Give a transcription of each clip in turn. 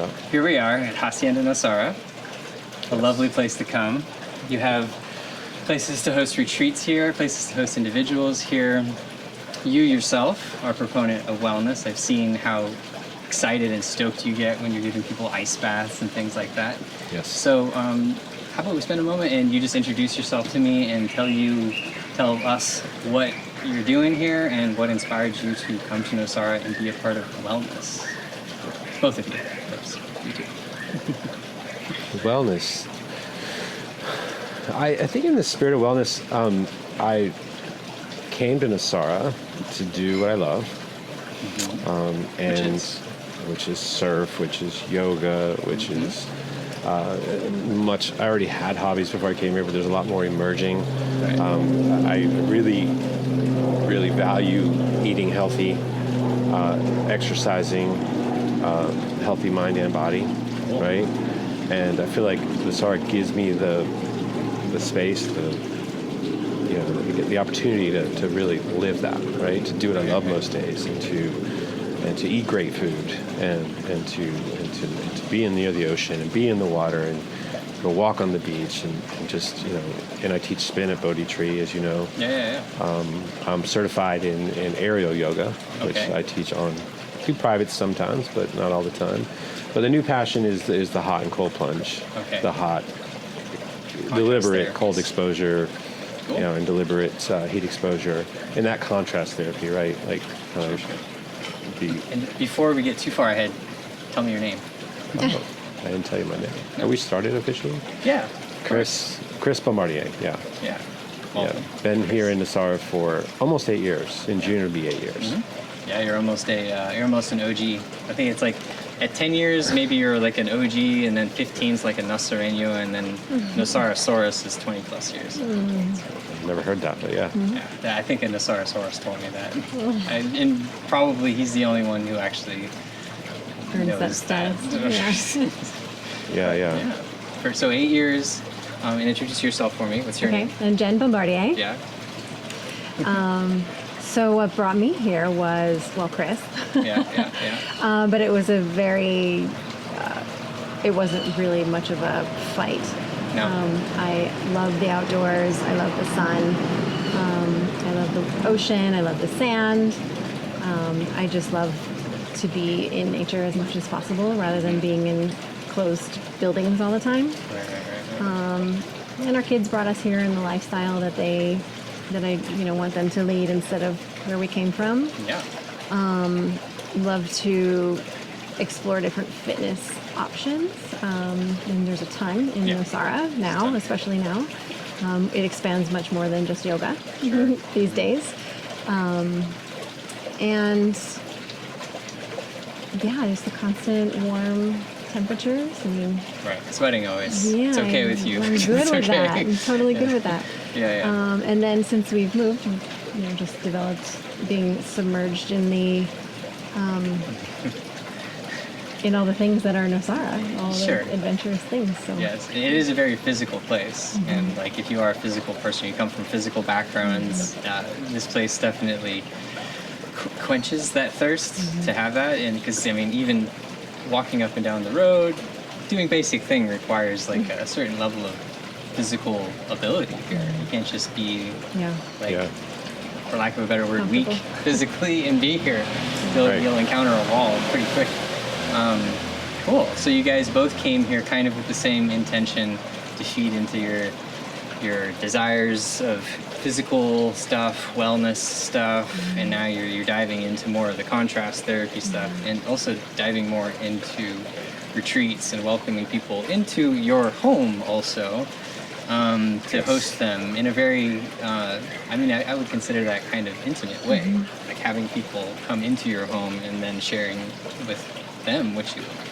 about. Here we are at Hacienda Nosara, a lovely place to come. You have places to host retreats here, places to host individuals here. You yourself are a proponent of wellness. I've seen how excited and stoked you get when you're giving people ice baths and things like that. Yes. So how about we spend a moment and you just introduce yourself to me and tell us what you're doing here and what inspired you to come to Nosara and be a part of wellness. Both of you. You too. Wellness. I think in the spirit of wellness, I came to Nosara to do what I love, which is surf, which is yoga, which is much. I already had hobbies before I came here, but there's a lot more emerging. Right. I really value eating healthy, exercising, healthy mind and body, right? And I feel like Nosara gives me the space, the opportunity to really live that, right? To do what I love most days, and to eat great food, and to be near the ocean and be in the water and go walk on the beach and just and I teach spin at Bodhi Tree, as you know. Yeah. I'm certified in aerial yoga, which I teach on do private sometimes, but not all the time. But the new passion is the hot and cold plunge. Okay. The hot, deliberate cold exposure, cool. And deliberate heat exposure, and that contrast therapy, right? Like, Sure. And before we get too far ahead, tell me your name. Oh, I didn't tell you my name. No. Are we started officially? Yeah. Chris Bombardier. Yeah. Yeah. Welcome. Yeah. Been here in Nosara for almost 8 years. In June it'll be 8 years. Mm-hmm. Yeah, you're almost an OG. I think it's like at 10 years maybe you're like an OG, and then 15 is like a Nasareño, and then Nosarasaurus is 20 plus years. I've never heard that, but yeah. Yeah, I think a Nosarasaurus told me that, and probably he's the only one who actually knows that. Yeah. So 8 years. And introduce yourself for me. What's your name? I'm Jen Bombardier. Yeah. So what brought me here was, Chris. Yeah. But it was it wasn't really much of a fight. No. I love the outdoors. I love the sun. I love the ocean. I love the sand. I just love to be in nature as much as possible rather than being in closed buildings all the time. Right. And our kids brought us here in the lifestyle that I want them to lead instead of where we came from. Yeah. Love to explore different fitness options. And there's a ton in Nosara now, especially now. It expands much more than just yoga these days. And just the constant warm temperatures. Right. Sweating always. Yeah, It's okay with you. I'm good It's with okay. that. I'm totally good with that. Yeah. And then since we've moved, we've just developed being submerged in the in all the things that are Nosara, all the adventurous things. So Yes, it is a very physical place, and like if you are a physical person, you come from physical backgrounds. This place definitely quenches that thirst to have that, and because even walking up and down the road, doing basic thing requires like a certain level of physical ability here. You can't just be for lack of a better word, weak physically and be here. You'll encounter a wall pretty quick. Cool. So you guys both came here kind of with the same intention to feed into your desires of physical stuff, wellness stuff, and now you're diving into more of the contrast therapy stuff, and also diving more into retreats and welcoming people into your home also, to host them in a very, I would consider that kind of intimate way, like having people come into your home and then sharing with them what you love.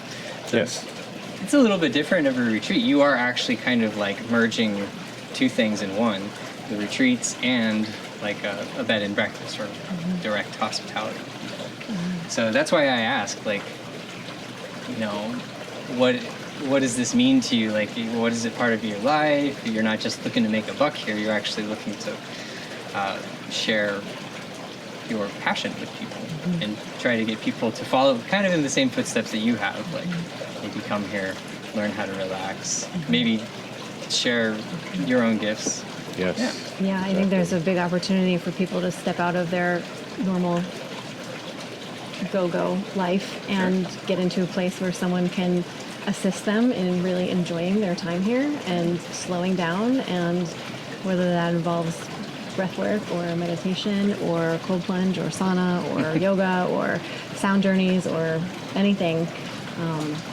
So Yes. It's a little bit different of a retreat. You are actually kind of like merging two things in one, the retreats and like a bed and breakfast or direct hospitality. So that's why I ask, like, what does this mean to you? Like, what is it part of your life? You're not just looking to make a buck here. You're actually looking to share your passion with people and try to get people to follow kind of in the same footsteps that you have. Like, you come here, learn how to relax, maybe share your own gifts. Yes. Yeah, I think there's a big opportunity for people to step out of their normal go-go life and get into a place where someone can assist them in really enjoying their time here and slowing down, and whether that involves breath work or meditation or cold plunge or sauna or yoga or sound journeys or anything,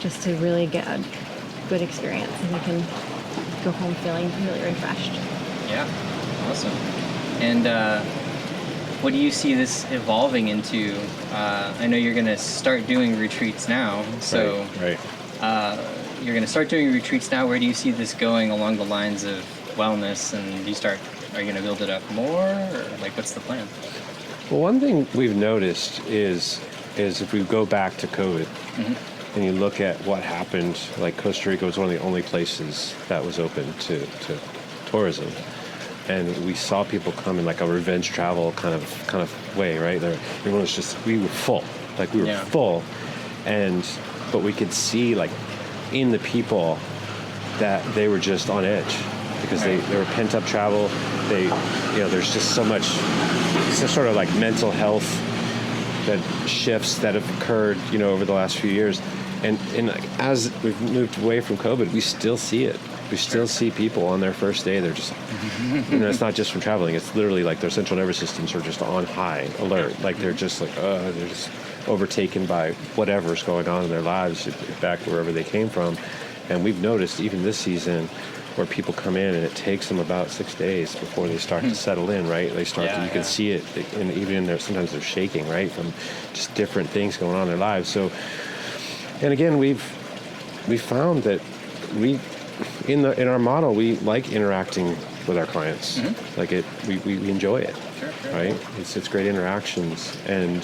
just to really get a good experience, and they can go home feeling really refreshed. Yeah, awesome. And what do you see this evolving into? I know you're going to start doing retreats now, so Right. you're going to start doing retreats now. Where do you see this going along the lines of wellness? And are you going to build it up more, or like what's the plan? Well, one thing we've noticed is if we go back to COVID and you look at what happened, like Costa Rica was one of the only places that was open to tourism. And we saw people come in like a revenge travel kind of way, right? Everyone was just, we were full, like we were full, but we could see like in the people that they were just on edge because they were pent up travel. There's just so much, some sort of like mental health that shifts that have occurred, over the last few years, and like, as we've moved away from COVID, we still see it. We still see people on their first day. They're just, it's not just from traveling. It's literally like their central nervous systems are just on high alert. Like they're just like, they're just overtaken by whatever's going on in their lives back wherever they came from. And we've noticed even this season where people come in and it takes them about 6 days before they start to settle in, right? They start to, you can see it, and even in there, sometimes they're shaking, right? From just different things going on in their lives. So, and again, we found that in our model, we like interacting with our clients. Like we enjoy it, right? It's great interactions, and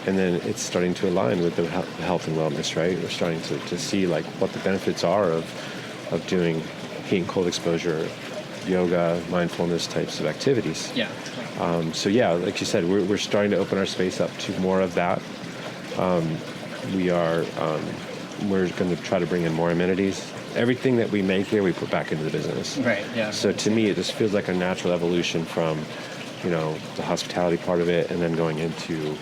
then it's starting to align with the health and wellness, right? We're starting to see like what the benefits are of doing heat and cold exposure, yoga, mindfulness types of activities. Yeah. So yeah, like you said, we're starting to open our space up to more of that. We're going to try to bring in more amenities. Everything that we make here, we put back into the business. Right, yeah. So to me, it just feels like a natural evolution from, the hospitality part of it, and then going into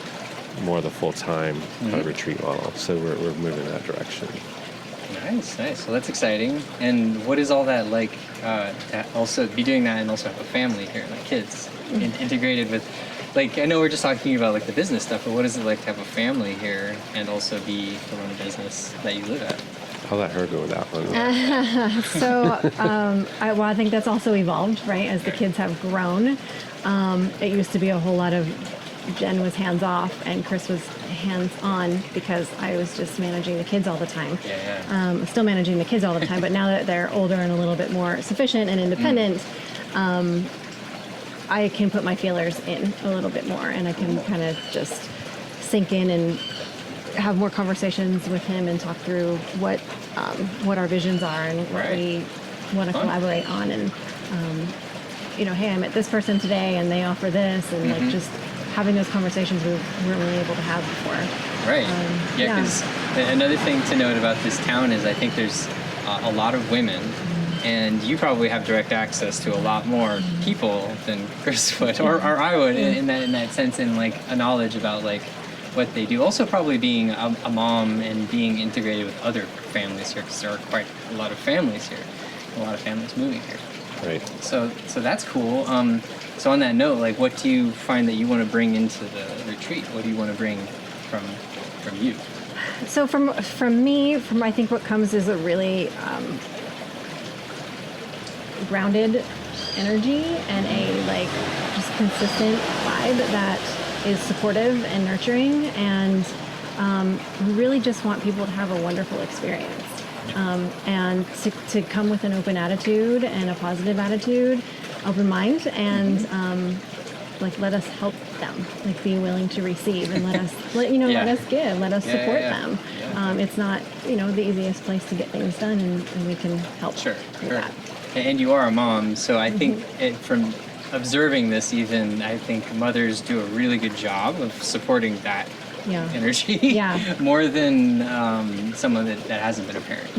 more of the full-time kind of retreat model. So we're moving in that direction. Nice. Well, that's exciting. And what is all that like? To also be doing that and also have a family here, like kids, integrated with. Like, I know we're just talking about like the business stuff, but what is it like to have a family here and also be to run a business that you live at? I'll let her go with that one. So, I think that's also evolved, right? As the kids have grown, it used to be a whole lot of Jen was hands off and Chris was hands on because I was just managing the kids all the time. Still managing the kids all the time, but now that they're older and a little bit more sufficient and independent, I can put my feelers in a little bit more, and I can kind of just sink in and have more conversations with him and talk through what our visions are and what we want to collaborate on. And hey, I met this person today, and they offer this, and like just having those conversations we weren't really able to have before. Right. Because another thing to note about this town is I think there's a lot of women. And you probably have direct access to a lot more people than Chris would, or I would, in that sense, in like a knowledge about like what they do. Also, probably being a mom and being integrated with other families here, because there are quite a lot of families here, a lot of families moving here. Right. So that's cool. So on that note, like, what do you find that you want to bring into the retreat? What do you want to bring from you? So from me, I think what comes is a really grounded energy and a like just consistent vibe that is supportive and nurturing, and we really just want people to have a wonderful experience, and to come with an open attitude and a positive attitude, open mind, and let us help them, like be willing to receive, and let us give, let us support them. It's not the easiest place to get things done, and we can help with that. And you are a mom, so I think from observing this, even I think mothers do a really good job of supporting that energy. Yeah. More than someone that hasn't been a parent.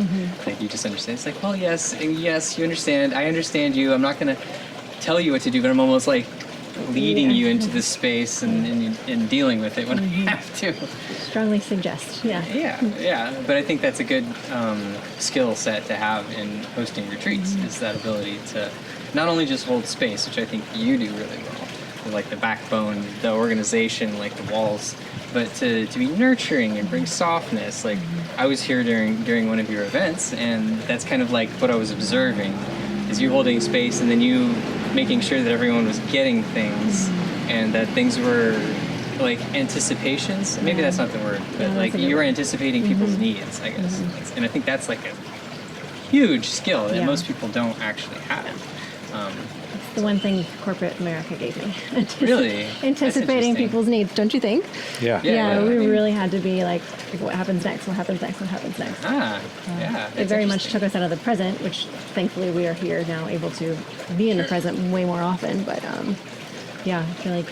Like you just understand. It's like, well, yes, and yes, you understand. I understand you. I'm not going to tell you what to do, but I'm almost like leading you into this space and dealing with it when I have to. Strongly suggest. Yeah. Yeah. But I think that's a good skill set to have in hosting retreats, is that ability to not only just hold space, which I think you do really well, like the backbone, the organization, like the walls, but to be nurturing and bring softness. Like I was here during one of your events, and that's kind of like what I was observing, is you holding space and then you making sure that everyone was getting things and that things were like anticipations. Maybe that's not the word, but like you were anticipating people's needs, I guess. And I think that's like a huge skill that most people don't actually have. It's the one thing corporate America gave me. Really? Anticipating people's needs, don't you think? Yeah. Yeah, we really had to be like, what happens next? What happens next? What happens next? It very much took us out of the present, which thankfully we are here now, able to be in the present way more often. But I feel like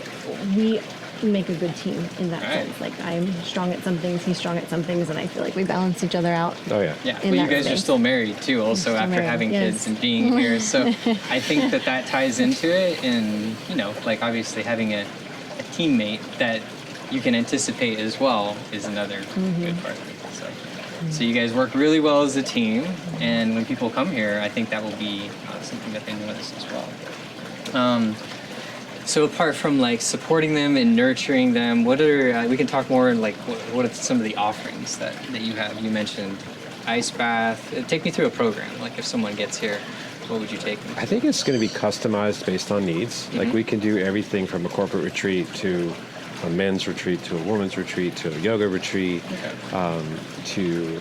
we make a good team in that sense. Like I'm strong at some things, he's strong at some things, and I feel like we balance each other out. Oh yeah. Yeah. Well, you guys are still married too, also after having kids and being here. So I think that ties into it, and like obviously having a teammate that you can anticipate as well is another good part of it. So you guys work really well as a team, and when people come here, I think that will be something that they notice as well. So apart from like supporting them and nurturing them, what are we can talk more like what are some of the offerings that you have? You mentioned ice bath. Take me through a program. Like if someone gets here, what would you take them to? I think it's going to be customized based on needs. Like we can do everything from a corporate retreat to a men's retreat to a woman's retreat to a yoga retreat, to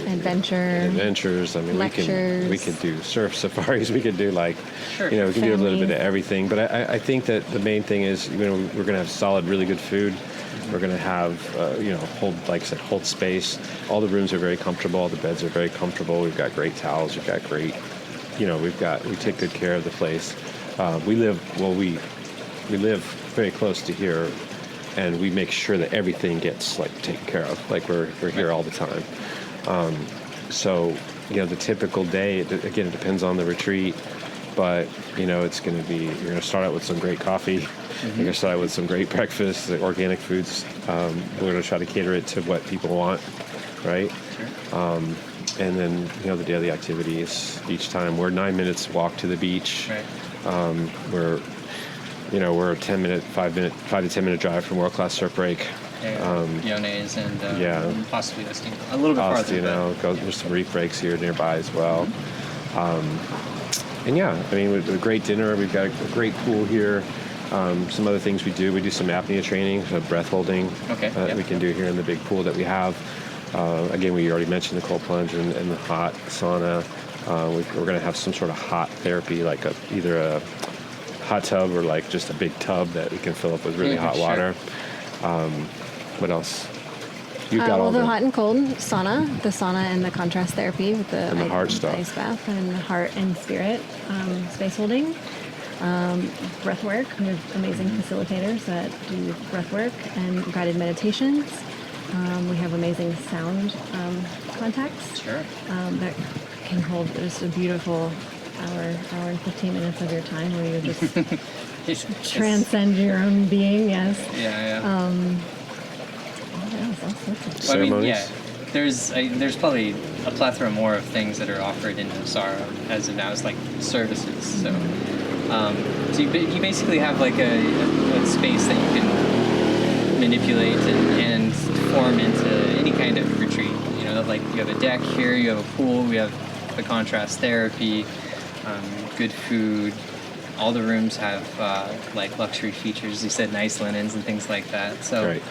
adventures. I mean, lectures. we could do surf safaris. We could do we can do a little bit of everything. But I think that the main thing is we're going to have solid, really good food. We're going to have hold space. All the rooms are very comfortable. All the beds are very comfortable. We've got great towels. We've got great, we take good care of the place. We live very close to here. And we make sure that everything gets taken care of. Like we're here all the time. So the typical day, it depends on the retreat, but it's going to be, you're going to start out with some great coffee. You're going to start out with some great breakfast, the organic foods. We're going to try to cater it to what people want, right? Sure. And then the daily activities. Each time we're 9 minutes walk to the beach. Right. We're a 5 to 10 minute drive from World Class Surf Break. Yones and possibly a little bit farther. There's some reef breaks here nearby as well. With a great dinner. We've got a great pool here. Some other things we do some apnea training, so breath holding we can do here in the big pool that we have. Again, we already mentioned the cold plunge and the hot sauna. We're going to have some sort of hot therapy, like either a hot tub or just a big tub that we can fill up with really hot water. What else? You've got all the hot and cold sauna, the sauna and the contrast therapy with the heart stuff, ice bath, and the heart and spirit space holding, breath work. We have amazing facilitators that do breath work and guided meditations. We have amazing sound contacts that can hold just a beautiful hour and 15 minutes of your time where you just transcend your own being. Yes. Ceremonies. There's probably a plethora more of things that are offered in Nosara as of now. It's like services. So you basically have like a space that you can manipulate and form into any kind of retreat. Like you have a deck here, you have a pool, we have the contrast therapy. Good food. All the rooms have luxury features. You said nice linens and things like that. So, right.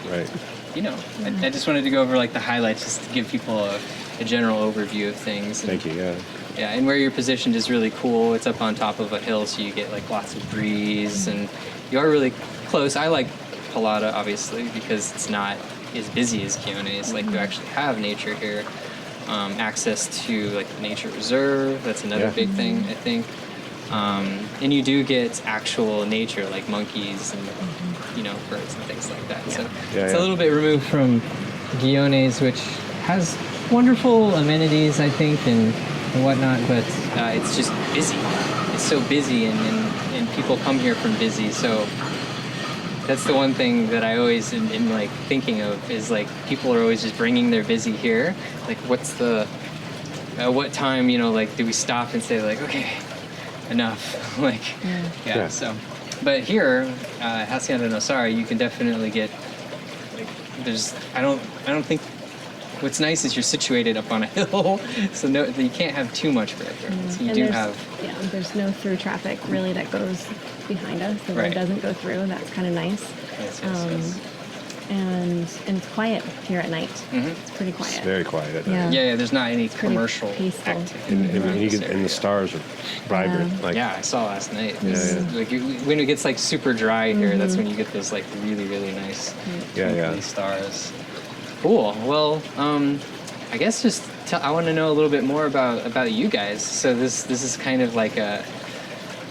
I just wanted to go over the highlights just to give people a general overview of things. Thank you. Yeah. Yeah, and where you're positioned is really cool. It's up on top of a hill, so you get lots of breeze, and you are really close. I like Palada obviously because it's not as busy as Kiones. You actually have nature here. Access to the nature reserve. That's another big thing, I think. And you do get actual nature, like monkeys and birds and things like that. So it's a little bit removed from Guiones, which has wonderful amenities, I think, and whatnot, but it's just busy. It's so busy, and people come here from busy. So that's the one thing that I always am like thinking of is like people are always just bringing their busy here. Like, what's the what time, like, do we stop and say like, okay, enough? Like, yeah. So, but here, Hacienda Nosara, you can definitely get like I don't think. What's nice is you're situated up on a hill, so you can't have too much background. So you do have... Yeah, there's no through traffic, really, that goes behind us. The road doesn't go through. That's kind of nice. Yes. And it's quiet here at night. Mm-hmm. It's pretty quiet. It's very quiet at night. Yeah, there's not any commercial activity. And the stars are vibrant. I saw last night. Like, when it gets like super dry here, that's when you get those like really, really nice stars. Cool. Well, I guess I want to know a little bit more about you guys. So this is kind of like a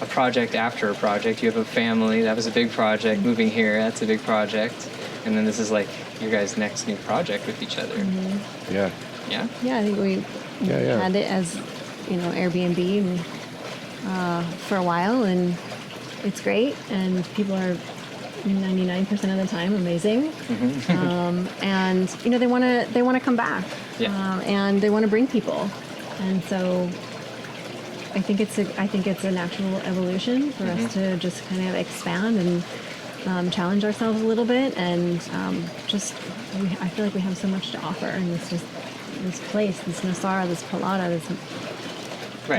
project after a project. You have a family. That was a big project. Moving here, that's a big project. And then this is like your guys' next new project with each other. Mm-hmm. Yeah. Yeah? Yeah, I think we had it as, Airbnb for a while, and it's great, and people are 99% of the time amazing. Mm-hmm. And they want to come back. And they want to bring people. And so I think it's a natural evolution for us to just kind of expand and challenge ourselves a little bit, and I feel like we have so much to offer, and this place, this Nosara, this Palada, this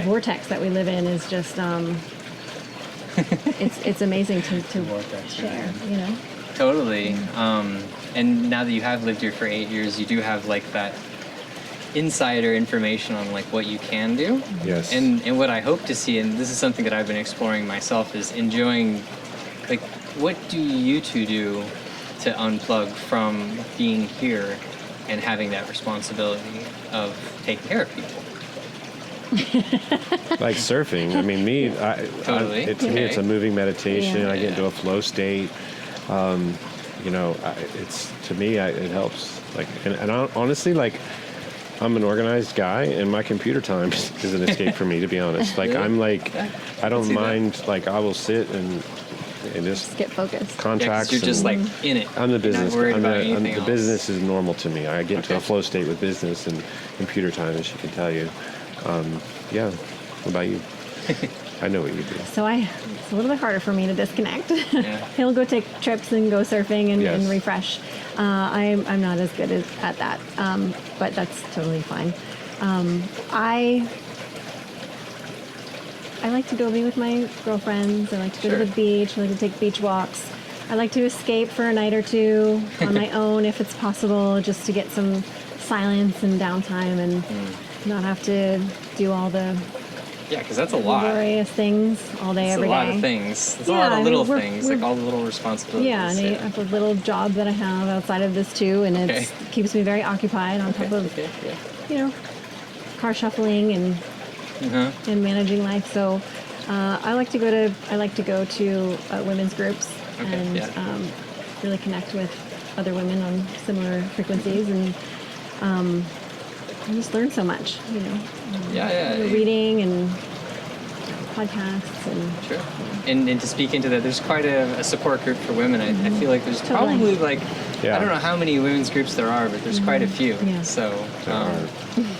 vortex that we live in is just it's amazing to share, Totally. And now that you have lived here for 8 years, you do have like that insider information on like what you can do. Yes. And what I hope to see, and this is something that I've been exploring myself, is enjoying, like, what do you two do to unplug from being here and having that responsibility of taking care of people? Like surfing. I mean, Totally. To me, it's a moving meditation. I get into a flow state. It's, to me, it helps. Like, and honestly, like, I'm an organized guy, and my computer time is an escape for me, to be honest. Like, I'm like, I don't mind. Like, I will sit and just get focused. Yeah, 'cause Contracts. you're just like in it. I'm the business. Not worried about anything the else. business is normal to me. I get into a flow state with business and computer time, as she can tell you. What about you? I know what you do. So it's a little bit harder for me to disconnect. Yeah. He'll go take trips and go surfing and Yes. refresh. I'm not as good at that, but that's totally fine. I like to go be with my girlfriends. I like to go to the beach. I like to take beach walks. I like to escape for a night or two on my own if it's possible, just to get some silence and downtime and not have to do all the because that's a lot. laborious things all day, every day. It's a lot of things. It's a lot of little things, we're like all the little responsibilities. Yeah, and I have a little job that I have outside of this too, and it keeps me very occupied on top of, car shuffling and managing life. So I like to go to women's groups and really connect with other women on similar frequencies, and I just learn so much, reading and podcasts and Sure. And to speak into that, there's quite a support group for women. I feel like there's probably like, I don't know how many women's groups there are, but there's quite a few. Yeah. So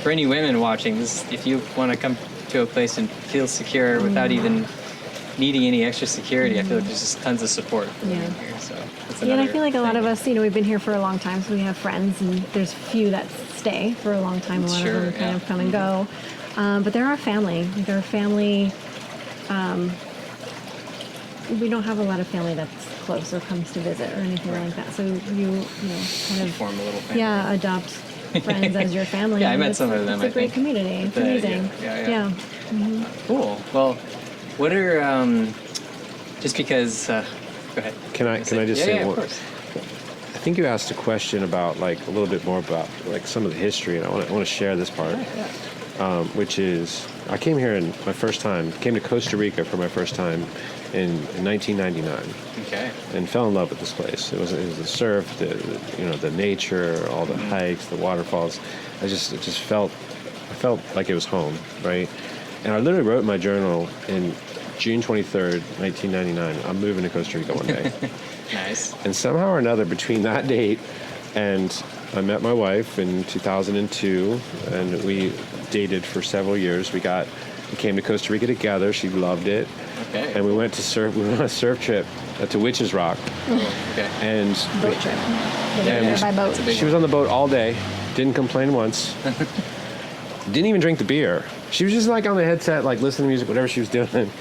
for any women watching this, if you want to come to a place and feel secure without even needing any extra security, I feel like there's just tons of support for women here. So that's and I feel like a lot of us, we've been here for a long time, so we have friends, and there's few that stay for a long time. A lot of them kind of come and go. But they're our family. They're family. We don't have a lot of family that's close or comes to visit or anything like that. So you kind of form a little family. Yeah, adopt friends as your family. I met some of them. It's a great community. It's amazing. Yeah. Cool. Well, what are just because? Go ahead. Can I just say of one? course. I think you asked a question about like a little bit more about like some of the history, and I want to share this part. which is, I came here came to Costa Rica for my first time in 1999. Okay. And fell in love with this place. It was the surf, the nature, all the hikes, the waterfalls. I felt like it was home, right? And I literally wrote in my journal in June 23rd, 1999, I'm moving to Costa Rica one day. Nice. And somehow or another, between that date and I met my wife in 2002, and we dated for several years. We came to Costa Rica together. She loved it. Okay. And we went on a surf trip to Witches Rock. Oh, okay. And Boat trip. And By boat. she was on the boat all day, didn't complain once, didn't even drink the beer. She was just like on the headset, like listening to music, whatever she was doing.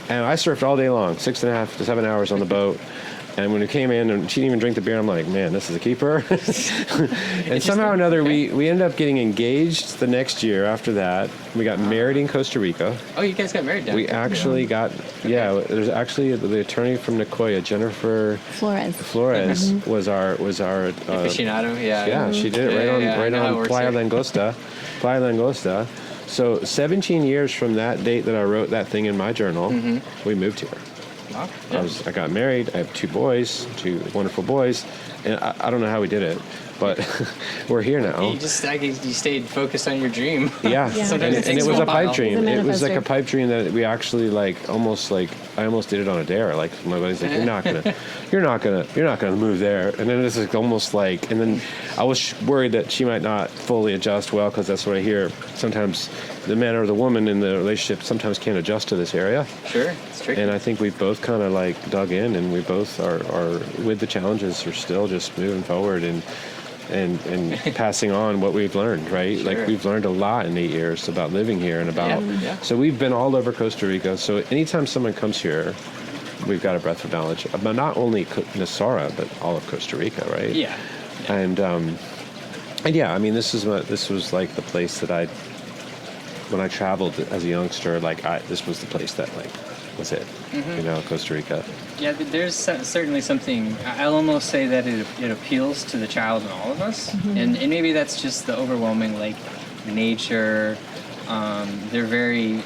And I surfed all day long, 6.5 to 7 hours on the boat. And when we came in and she didn't even drink the beer, I'm like, man, this is a keeper. And somehow or another, we ended up getting engaged the next year after that. We got married in Costa Rica. Oh, you guys got married down We there. actually there's actually the attorney from Nicoya, Jennifer Flores. was our Aficionado, yeah. yeah, she did it right on Playa Langosta. So 17 years from that date that I wrote that thing in my journal, we moved here. Wow. Yeah. I got married. I have two wonderful boys, and I don't know how we did it, but we're here now. You stayed focused on your dream. Yeah, Sometimes and it was a pipe dream. It's a It was like a manifestor. pipe dream that we actually I almost did it on a dare. Like my buddy's like, you're not gonna move there. And then this is almost like, and then I was worried that she might not fully adjust well, because that's what I hear. Sometimes the man or the woman in the relationship sometimes can't adjust to this area. Sure, it's tricky. And I think we both kind of dug in, and we both are with the challenges, are still just moving forward and passing on what we've learned, right? Sure. Like we've learned a lot in 8 years about living here and about. Yeah. So we've been all over Costa Rica. So anytime someone comes here, we've got a breadth of knowledge about not only Nosara but all of Costa Rica, right? Yeah. And yeah, I mean, this was like the place that when I traveled as a youngster, this was the place that was it, Costa Rica. Yeah, there's certainly something. I'll almost say that it appeals to the child in all of us, and maybe that's just the overwhelming nature. They're very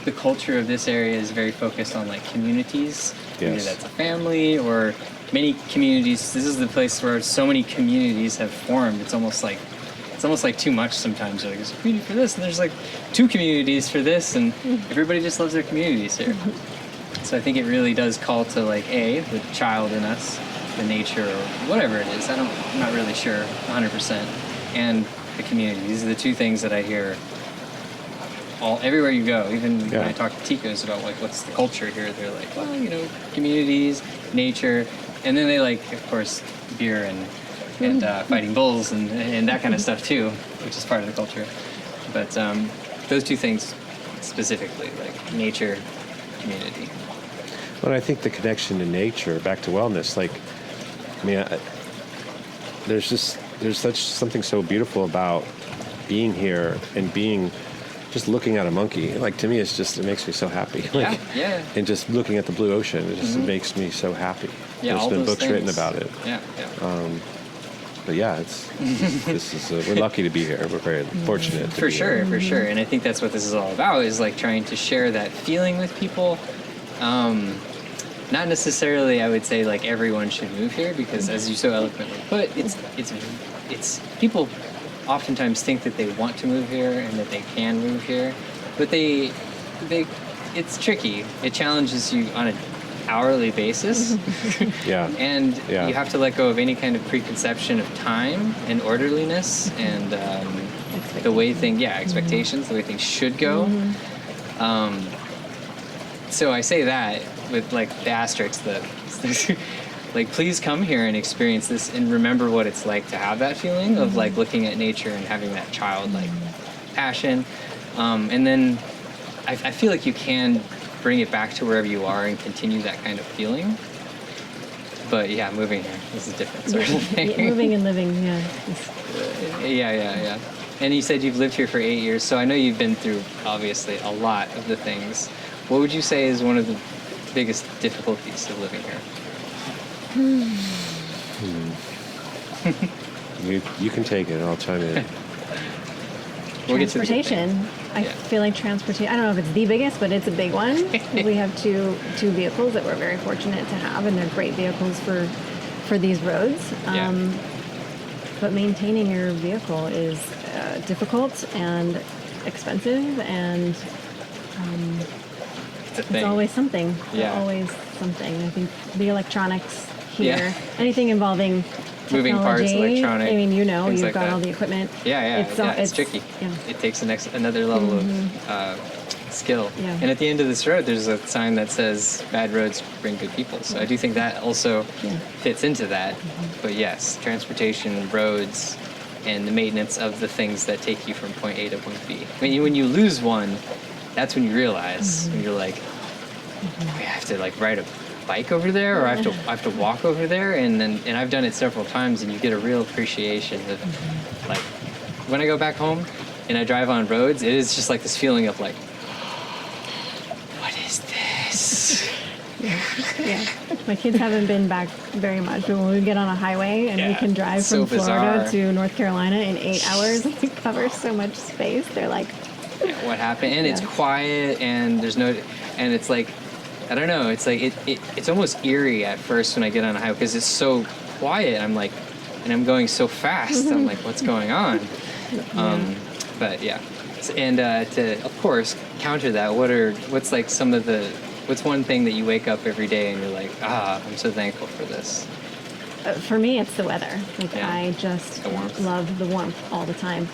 the culture of this area is very focused on communities. Yes. Either that's a family or many communities. This is the place where so many communities have formed. It's almost like too much sometimes. There's a community for this, and there's 2 communities for this, and everybody just loves their communities here. So I think it really does call to the child in us, the nature, or whatever it is. I'm not really sure 100%. And the community. These are the 2 things that I hear everywhere you go. Even when I talk to Ticos about what's the culture here, they're like, well, communities, nature, and then they of course, beer and fighting bulls and that kind of stuff too, which is part of the culture. But those 2 things specifically, nature, community. Well, I think the connection to nature, back to wellness, there's something so beautiful about being here and just looking at a monkey. To me, it makes me so happy. Yeah. And just looking at the blue ocean, it just makes me so happy. Yeah, There's all been those books things. written about it. Yeah. But yeah, we're lucky to be here. We're very fortunate. For sure. And I think that's what this is all about, is trying to share that feeling with people. Not necessarily, I would say, everyone should move here, because as you so eloquently put, it's people oftentimes think that they want to move here and that they can move here, but it's tricky. It challenges you on an hourly basis. Yeah. And you have to let go of any kind of preconception of time and orderliness and the way expectations, the way things should go. So I say that with the asterisk that please come here and experience this and remember what it's like to have that feeling of looking at nature and having that childlike passion. And then I feel you can bring it back to wherever you are and continue that kind of feeling. But yeah, moving here is a different sort of thing. Moving and living, yeah. Yeah. And you said you've lived here for 8 years, so I know you've been through, obviously, a lot of the things. What would you say is one of the biggest difficulties of living here? You can take it, and I'll chime in. We'll get to the good transportation. things. I Yeah. feel like transportation. I don't know if it's the biggest, but it's a big one. We have two vehicles that we're very fortunate to have, and they're great vehicles for these roads. Yeah. But maintaining your vehicle is difficult and expensive, and It's a thing. it's always something. Yeah. Always something. I think the electronics here, Yeah. anything involving Moving parts, technology, electronic, I mean, things you've like got that. all the equipment. Yeah, it's tricky. Yeah. It takes another level of skill. Yeah. And at the end of this road, there's a sign that says "Bad roads bring good people." So I do think that also Yeah. fits into that. But yes, transportation, roads, and the maintenance of the things that take you from point A to point B. When you lose one, that's when you realize when you're like, I have to like ride a bike over there, or I have to walk over there, and I've done it several times, and you get a real appreciation of like when I go back home and I drive on roads, it is just like this feeling of like, what is this? Yeah. My kids haven't been back very much, but when we get on a highway and we Yeah, can drive it's from so Florida bizarre. to North Carolina in 8 hours, we cover so much space. They're like, Yeah, what happened? And it's Yeah. quiet, and there's no, and it's like, I don't know. It's like it's almost eerie at first when I get on a highway because it's so quiet. I'm like, and I'm going so fast. I'm like, what's going on? But yeah, and to of course counter that, what's one thing that you wake up every day and you're like, I'm so thankful for this. for me, it's the weather. Like, Yeah. I just The warmth. love the warmth all the time.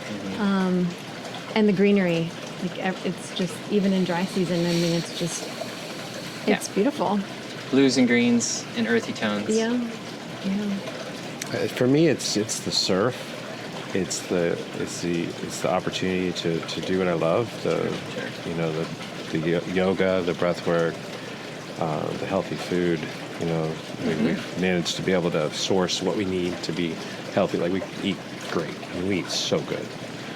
And the greenery. Like, it's just, even in dry season, I mean, it's just, it's Yeah. beautiful. Blues and greens and earthy tones. Yeah. For me, it's the surf. It's the opportunity to do what I love. The yoga, the breath work, the healthy food. We've managed to be able to source what we need to be healthy. Like, we eat great. I mean, we eat so good.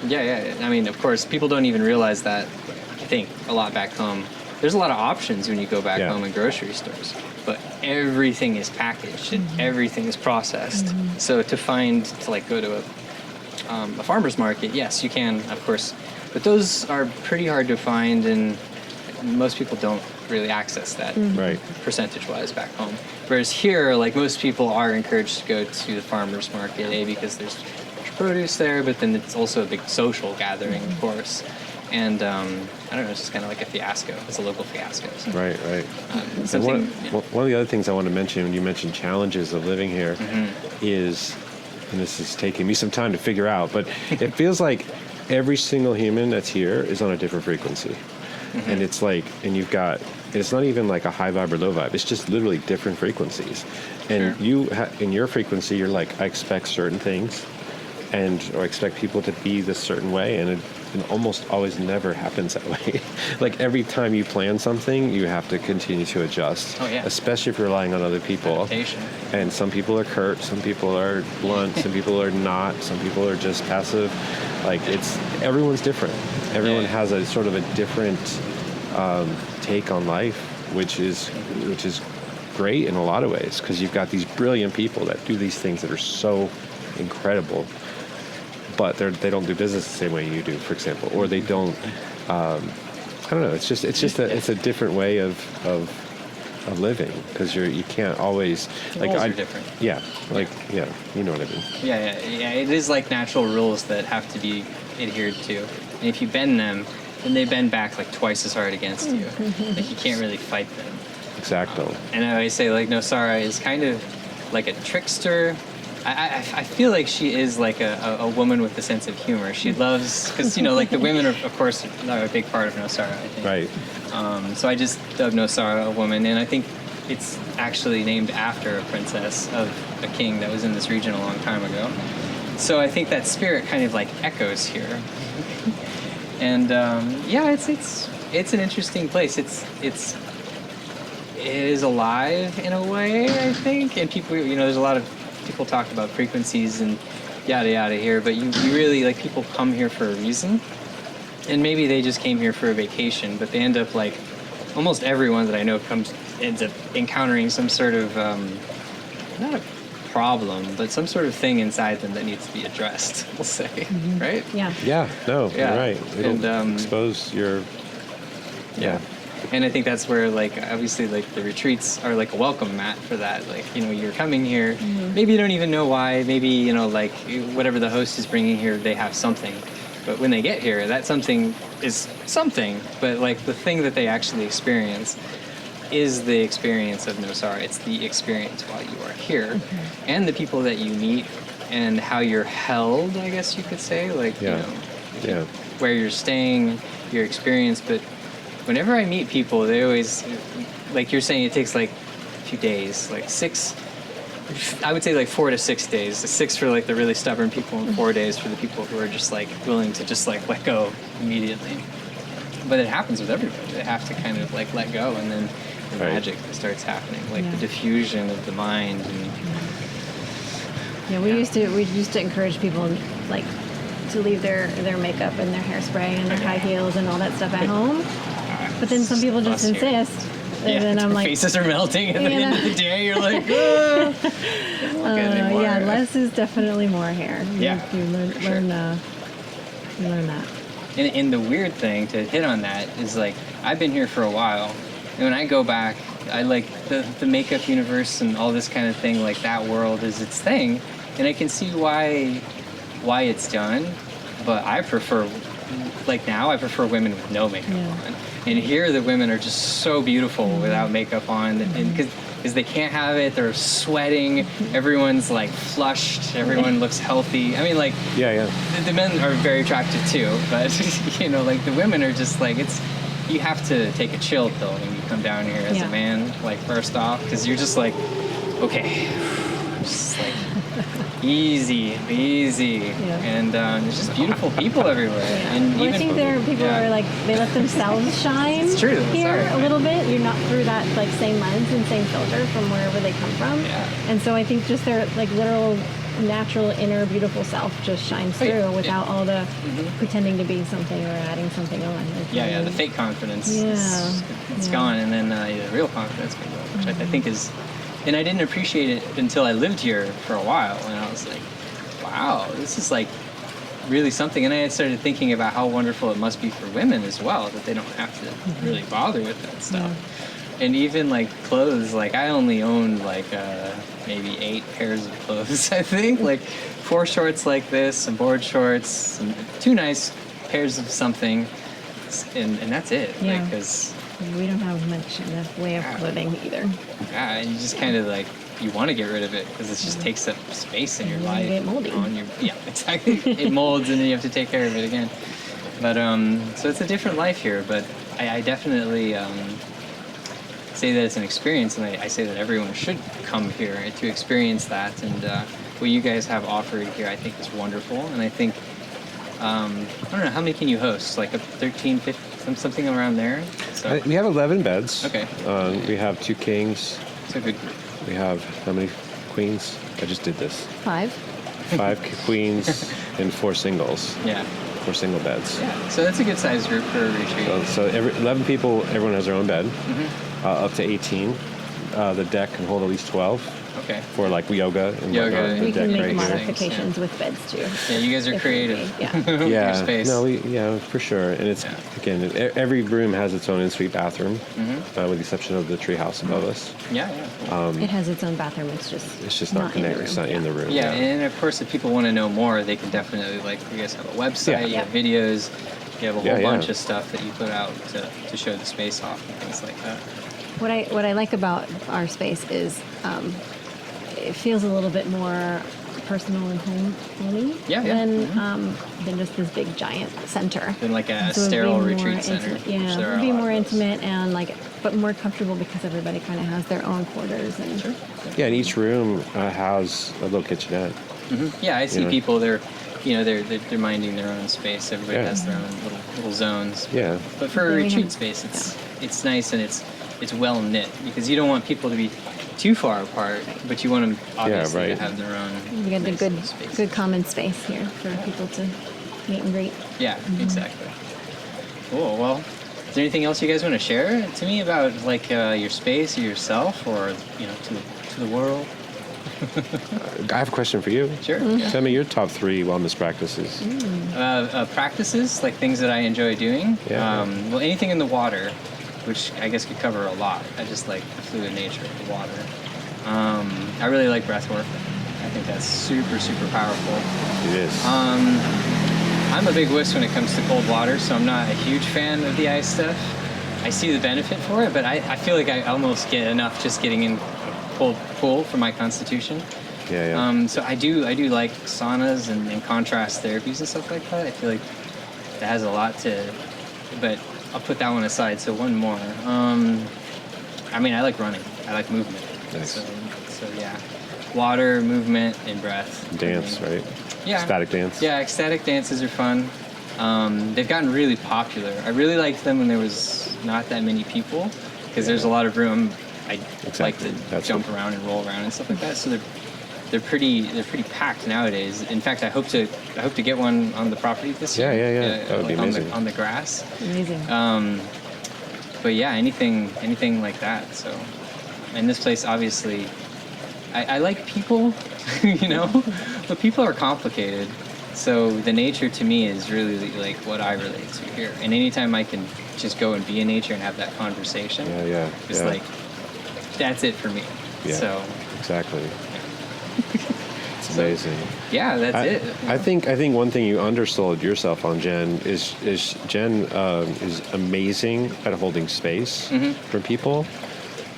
Yeah. I mean, of course, people don't even realize that. I think a lot back home. There's a lot of options when you go back Yeah. home in grocery stores, but everything is packaged and everything is processed. So to go to a farmer's market, yes, you can, of course, but those are pretty hard to find, and most people don't really access that Right. percentage-wise back home. Whereas here, like, most people are encouraged to go to the farmer's market, because there's fresh produce there, but then it's also a big social gathering, of course. And I don't know, it's just kind of like a fiasco. It's a local fiasco. So, Right. And something, one of the other things I want to mention when you mentioned challenges of living here is, and this is taking me some time to figure out, but it feels like every single human that's here is on a different frequency. And it's like, and it's not even like a high vibe or low vibe. It's just literally different frequencies. And Sure. in your frequency, you're like, I expect certain things, or I expect people to be this certain way, and it almost always never happens that way. Like, every time you plan something, you have to continue to adjust. Oh, yeah. Especially if you're relying on other people. Adaptation. And some people are curt, some people are blunt, some people are not, some people are just passive. Like, everyone's different. Everyone Yeah. has a sort of a different take on life, which is great in a lot of ways, because you've got these brilliant people that do these things that are so incredible, but they don't do business the same way you do, for example, or they don't. I don't know. It's a different way of living, because you can't always Rules are different. Yeah, you know what I mean. Yeah. It is like natural rules that have to be adhered to, and if you bend them, then they bend back like twice as hard against you. Like, you can't really fight them. Exactly. And I always say, like, Nosara is kind of like a trickster. I feel like she is like a woman with a sense of humor. She loves, because, like, the women are, of course, are a big part of Nosara, I think. Right. So I just dubbed Nosara a woman, and I think it's actually named after a princess of a king that was in this region a long time ago. So I think that spirit kind of like echoes here. And it's an interesting place. It is alive in a way, I think, and people, there's a lot of people talk about frequencies and yada yada here, but you really, like, people come here for a reason, and maybe they just came here for a vacation, but they end up, like, almost everyone that I know ends up encountering some sort of not a problem, but some sort of thing inside them that needs to be addressed. We'll say, right? Yeah. Yeah, no, Yeah. you're right. It'll And, expose your. Yeah. And I think that's where, like, obviously, like, the retreats are like a welcome mat for that. Like, you know, you're coming here, maybe you don't even know why, maybe, you know, like, whatever the host is bringing here, they have something. But when they get here, that something is something. But, like, the thing that they actually experience is the experience of Nosara. It's the experience while you are here. And the people that you meet and how you're held, I guess you could say. Like, Yeah. you know, Yeah. where you're staying, your experience. But whenever I meet people, they always, like you're saying, it takes like a few days, like 6, I would say like 4 to 6 days. 6 for like the really stubborn people and 4 days for the people who are just like willing to just like let go immediately. But it happens with everybody. They have to kind of like let go, and then the Right. magic starts happening, like Yeah. the diffusion of the mind. And Yeah, we used to encourage people like to leave their makeup and their hairspray and their high heels and all that stuff at home. But then some people just Us here. insist. And then I'm their like, faces are melting at the You end know? of the day. You're like, oh, don't look anymore. yeah, less is definitely more here. Yeah, You for sure. learn that. And the weird thing to hit on that is, like, I've been here for a while, and when I go back, I like the makeup universe and all this kind of thing. Like, that world is its thing, and I can see why it's done. But I prefer, like, now I prefer women with no makeup on. And here the women are just so beautiful without makeup on, and because they can't have it, they're sweating. Everyone's like flushed. Everyone looks healthy. I mean, like, Yeah. the men are very attractive too, but you know, like, the women are just like, it's, you have to take a chill pill when you come down here as Yeah. a man, like, first off, because you're just like, okay, just like easy, and there's just beautiful people everywhere. And Well, even, I think there are people yeah. who are like they let themselves shine It's true, that's here right. a little bit. You're not through that like same lens and same filter from wherever they come from. Yeah. And so I think just their like literal natural inner beautiful self just shines Oh, through yeah. without all the pretending to be something or adding something on. It's Yeah, the really- fake confidence, Yeah, it's yeah. gone, and then the real confidence can go, which I think is, and I didn't appreciate it until I lived here for a while, and I was like, wow, this is like really something. And I had started thinking about how wonderful it must be for women as well, that they don't have to really bother with that stuff. And even like clothes, like I only owned like maybe 8 pairs of clothes, I think, like 4 shorts like this, some board shorts, some 2 nice pairs of something, and that's it. Yeah. Because We don't have much in the way of clothing either. you just kind of like, you want to get rid of it because it just takes up space in your You life. get moldy. Yeah, exactly. It molds, and then you have to take care of it again. But so it's a different life here. But I definitely say that it's an experience, and I say that everyone should come here to experience that. And what you guys have offered here, I think, is wonderful. And I think I don't know, how many can you host? Like a 13, 15, something around there. So We have 11 beds. Okay. We have 2 kings. it's a good group. We have how many queens? I just did this. 5. 5 queens and 4 singles. Yeah. 4 single beds. Yeah. So that's a good size group for a retreat. So 11 people, everyone has their own bed, Mm-hmm. up to 18. The deck can hold at least 12 Okay. for like yoga and Yoga, whatnot. The We deck can make right here. modifications with beds too. Yeah, you guys are If creative. need be, yeah. With Yeah, your space. no, for sure. And it's, Yeah. again, every room has its own in-suite bathroom, Mm-hmm. with the exception of the treehouse above us. Yeah, yeah. It has its own bathroom. It's just not in the connected. room. It's not in the room. Yeah, and of course, if people want to know more, they can definitely, like, you guys have a website, Yeah. you have videos, you have a whole Yeah, yeah. bunch of stuff that you put out to show the space off and things like that. What I like about our space is it feels a little bit more personal and homey Yeah, yeah. than just this big giant center. Than like a So it'd be sterile more retreat center. intimate, which yeah, there are it'd a be lot more of those. intimate and but more comfortable because everybody kind of has their own quarters and Sure. Yeah, and each room has a little kitchenette. Yeah, I see Yeah. people. They're minding their own space. Everybody Yeah. has their own little zones. Yeah. But for a Then we retreat have- space, it's nice, and it's well knit, because you don't want people to be too far apart, but you want them obviously right. to have their own. we got the nice good little spaces. good common space here for people to meet and greet. Yeah, exactly. Cool. Well, is there anything else you guys want to share to me about, like, your space or yourself, or to the world? I have a question for you. Sure. Tell me your top 3 wellness practices. Practices, like things that I enjoy doing. Yeah. Well, anything in the water, which I guess could cover a lot. I just like the fluid nature of the water. I really like breath work. I think that's super, super powerful. It is. I'm a big wuss when it comes to cold water, so I'm not a huge fan of the ice stuff. I see the benefit for it, but I feel like I almost get enough just getting in a cold pool for my constitution. Yeah. So I do like saunas and contrast therapies and stuff like that. I feel like that has a lot to, but I'll put that one aside. So one more. I mean, I like running. I like movement. Nice. So yeah, water, movement, and breath. Dance, right? Yeah. Static dance. Yeah, ecstatic dances are fun. They've gotten really popular. I really liked them when there was not that many people, because there's a lot of room. I like to jump around and roll around and stuff like that. So they're pretty packed nowadays. In fact, I hope to get one on the property this year. Yeah. That would be amazing. On the grass. Amazing. But yeah, anything like that. So, and this place obviously, I like people, you know, but people are complicated. So the nature to me is really like what I relate to here. And anytime I can just go and be in nature and have that conversation, it's like, that's it for me. Yeah. So exactly. It's amazing. Yeah, that's it. I think one thing you undersold yourself on, Jen, is Jen is amazing at holding space for people.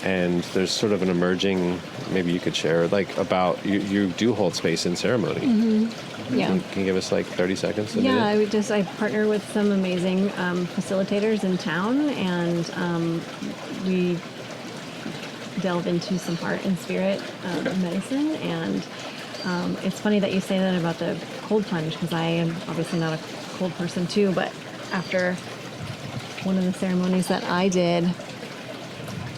And there's sort of an emerging, maybe you could share, like about you do hold space in ceremony. Yeah. Can you give us like 30 seconds? Yeah, I partner with some amazing facilitators in town, and we delve into some heart and spirit medicine. And it's funny that you say that about the cold plunge, because I am obviously not a cold person too, but after one of the ceremonies that I did,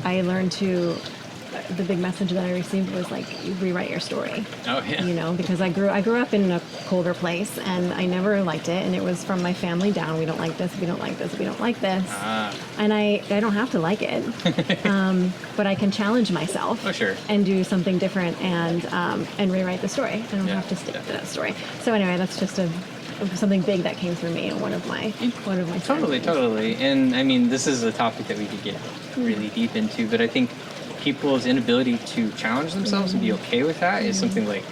I learned the big message that I received was like, rewrite your story. Oh yeah. You know, because I grew up in a colder place, and I never liked it, and it was from my family down. We don't like this. We don't like this. We don't like this. And I don't have to like it, but I can challenge myself. Oh sure. And do something different, and rewrite the story. I don't have to stick to that story. So anyway, that's just something big that came through me in one of my Totally. And I mean, this is a topic that we could get really deep into, but I think people's inability to challenge themselves and be okay with that is something like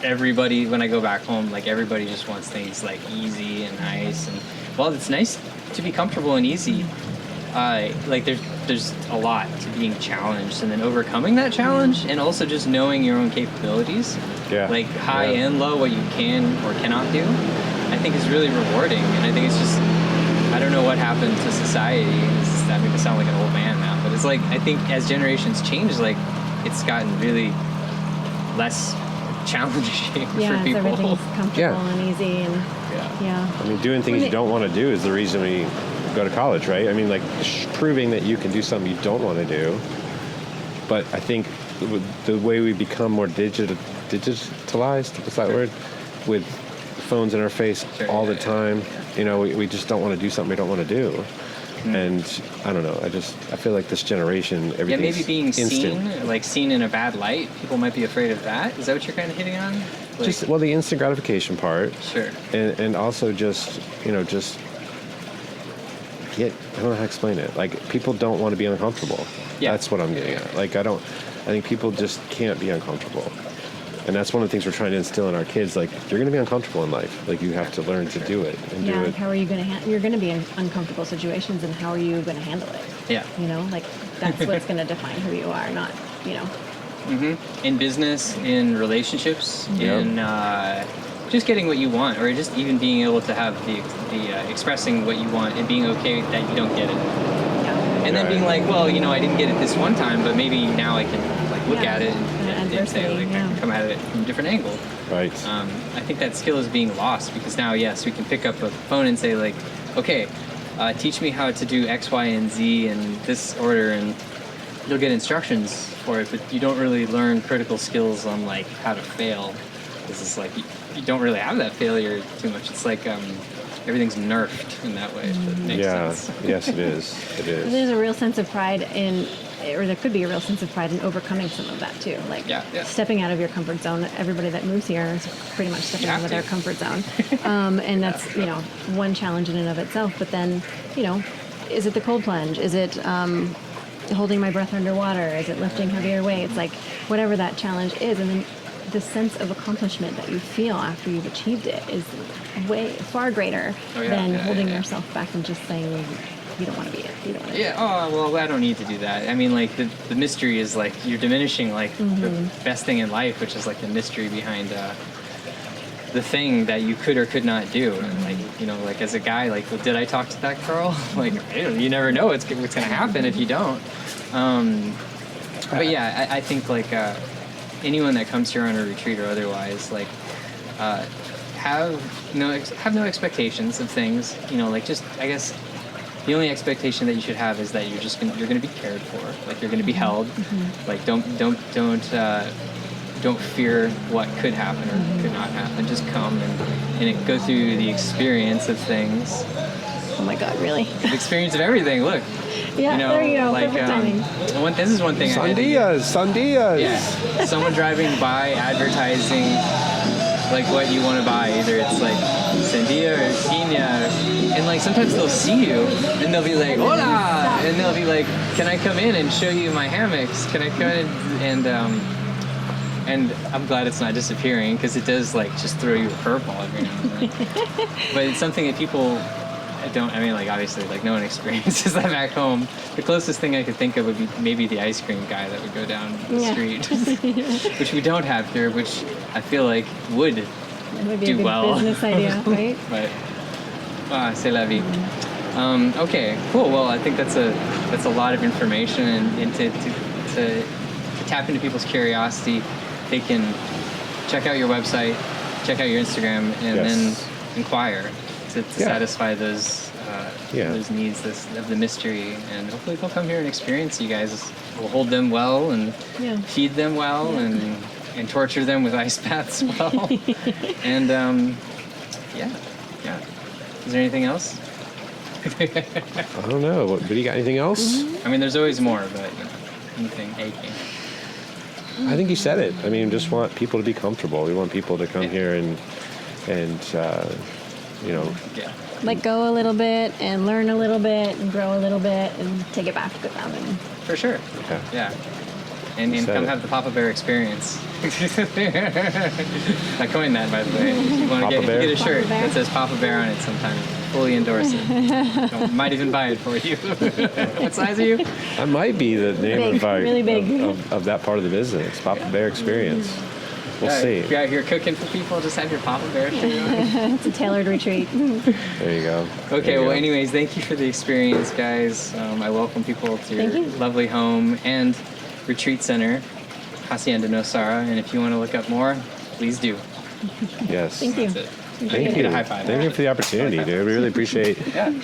everybody, when I go back home, like everybody just wants things like easy and nice, and while it's nice to be comfortable and easy, like there's a lot to being challenged and then overcoming that challenge, and also just knowing your own capabilities, like high and low, what you can or cannot do, I think is really rewarding. And I think it's just, I don't know what happened to society. I make it sound like an old man now, but it's like, I think as generations change, like it's gotten really less challenging for people. Everything's comfortable and easy, and I mean, doing things you don't want to do is the reason we go to college, right? I mean, like proving that you can do something you don't want to do. But I think the way we become more digitalized, what's that word? With phones in our face all the time, you know, we just don't want to do something we don't want to do. And I don't know, I feel like this generation, everything's maybe being instant. seen in a bad light, people might be afraid of that. Is that what you're kind of hitting on? Like, the instant gratification part. Sure. And also just I don't know how to explain it. Like, people don't want to be uncomfortable. Yeah. That's what I'm getting at. Like, I think people just can't be uncomfortable. And that's one of the things we're trying to instill in our kids. Like, you're going to be uncomfortable in life. Like, you have to learn to do it and do it. How are you going to you're going to be in uncomfortable situations, and how are you going to handle it? Yeah. You know, like that's what's going to define who you are, not, you know. In business, in relationships, in just getting what you want, or just even being able to have the expressing what you want and being okay that you don't get it. Yeah. And then being like, well, you know, I didn't get it this one time, but maybe now I can like look at it and say, like, I can come at it from a different angle. Right. I think that skill is being lost, because now, yes, we can pick up a phone and say, like, okay, teach me how to do X, Y, and Z in this order, and you'll get instructions for it, but you don't really learn critical skills on, like, how to fail. This is like, you don't really have that failure too much. It's like, everything's nerfed in that way. If that makes sense. Yes, it is. It is. There's a real sense of pride in, or there could be a real sense of pride in overcoming some of that too. Like Yeah. stepping out of your comfort zone. Everybody that moves here is pretty much stepping out of their comfort zone. And that's, one challenge in and of itself. But then, is it the cold plunge? Is it holding my breath underwater? Is it lifting heavier weights? Like whatever that challenge is. And then the sense of accomplishment that you feel after you've achieved it is far greater than holding yourself back and just saying, you don't want to be it. You don't want to. Yeah. Oh well, I don't need to do that. I mean, like the mystery is like you're diminishing like the best thing in life, which is like the mystery behind the thing that you could or could not do. And like like as a guy, like did I talk to that girl? Like you never know what's gonna happen if you don't. But yeah, I think like anyone that comes here on a retreat or otherwise, like have no expectations of things. Like just I guess. The only expectation that you should have is that you're gonna be cared for, like you're gonna be held. Like don't fear what could happen or could not happen. Just come and go through the experience of things. Oh my God, really? The experience of everything. Look. Yeah, there you go. Like, perfect timing. This is one thing. Sandias. Yeah. Someone driving by advertising like what you want to buy. Either it's like sandia or piña, and like sometimes they'll see you and they'll be like, "Hola," and they'll be like, "Can I come in and show you my hammocks? Can I come in?" And I'm glad it's not disappearing because it does like just throw you a curveball every now and then. But it's something that people don't. I mean, like obviously, like no one experiences that back home. The closest thing I could think of would be maybe the ice cream guy that would go down the street, which we don't have here, which I feel like would That would be do a good well. business idea, right? But c'est la vie. Okay, cool. Well, I think that's a lot of information, and to tap into people's curiosity, they can check out your website, check out your Instagram, and then inquire to satisfy those needs of the mystery, and hopefully they'll come here and experience you guys. We'll hold them well and feed them well and torture them with ice baths well. And is there anything else? I don't know. But do you got anything else? I mean, there's always more, but anything aching. I think you said it. I mean, just want people to be comfortable. We want people to come here and Like go a little bit and learn a little bit and grow a little bit and take it back with them. And For sure. Okay. Yeah. And come have the Papa Bear experience. I coined that, by the way. If you want to get a shirt that says Papa Bear on it sometime, fully endorse it. Might even buy it for you. What size are you? That might be the name Big, really big. of that part of the business, Papa Bear Experience. We'll see. If you're out here cooking for people, just have your Papa Bear shirt on. It's a tailored retreat. There you go. Okay, well, anyways, thank you for the experience, guys. I welcome people to your lovely home and retreat center, Hacienda Nosara. And if you want to look up more, please do. Yes. Thank you. That's it. Thank you. Get a high five. Thank you for the opportunity, dude. We really appreciate